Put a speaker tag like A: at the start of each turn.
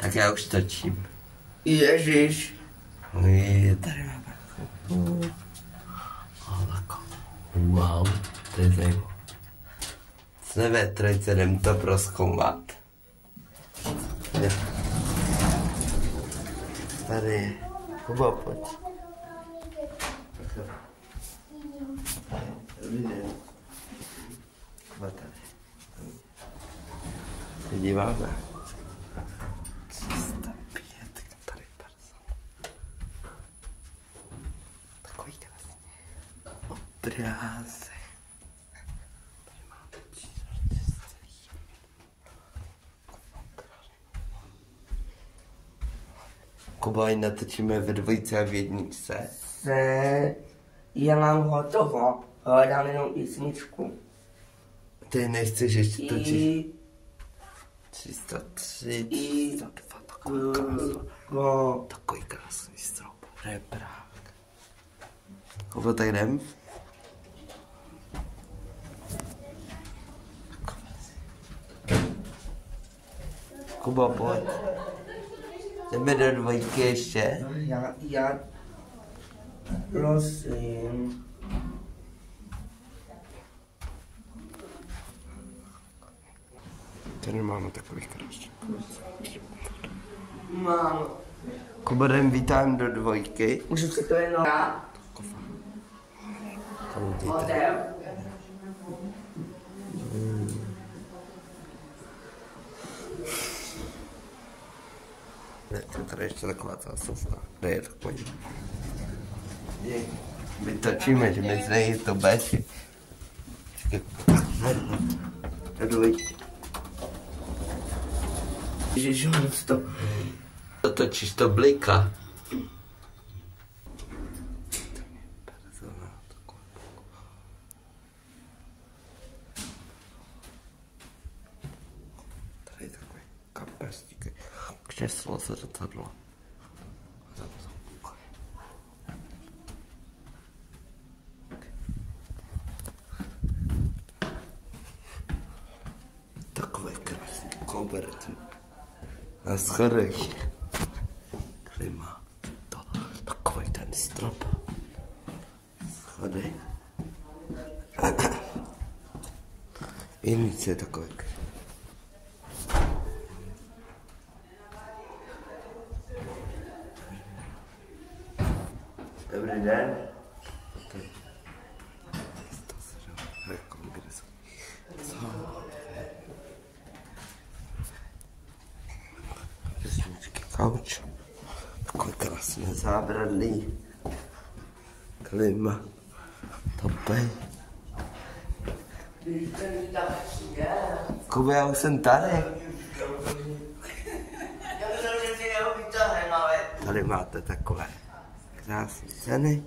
A: Tak já už točím.
B: Ježiš.
A: Tady máme. Wow, to je zajímavé. Jsme ve trojce, jdem to prozkoumat. Tady je. Kuba, pojď. Dobrý den. Kuba tady. Se díváme. 305, tady person. Takový krásný obrázek. Tady máme Kuba, natočíme ve dvojce a v jedničce.
B: Já mám hotovo, hledám jenom písničku.
A: Ty nechceš ještě točit? 303, 302, takový krásný strop. Reprák. Kuba, tak jdem? Kuba, pojď. Jdeme do dvojky ještě?
B: Já prosím.
A: Tady máme takový krásný.
B: Mám.
A: Kuba, jdem vítám do dvojky.
B: Můžu si to jenom dát? Hotel.
A: Ne, to tady ještě taková zásuvka. Kde je to pojď. My točíme, že my jsme jí to beči. Do dvojky.
B: Ježiš,
A: to točíš, to bliká. Tady je takový kapestík. Křeslo zrcadlo. Takový krásný koberec. Na schodech. Klima. Takový ten strop. Schody. Jednice je takový. Dobrý den. Kauč. Takový krásný zábradlí. Klima. Topej. Kuba, já už jsem tady. Tady máte takové krásné ceny.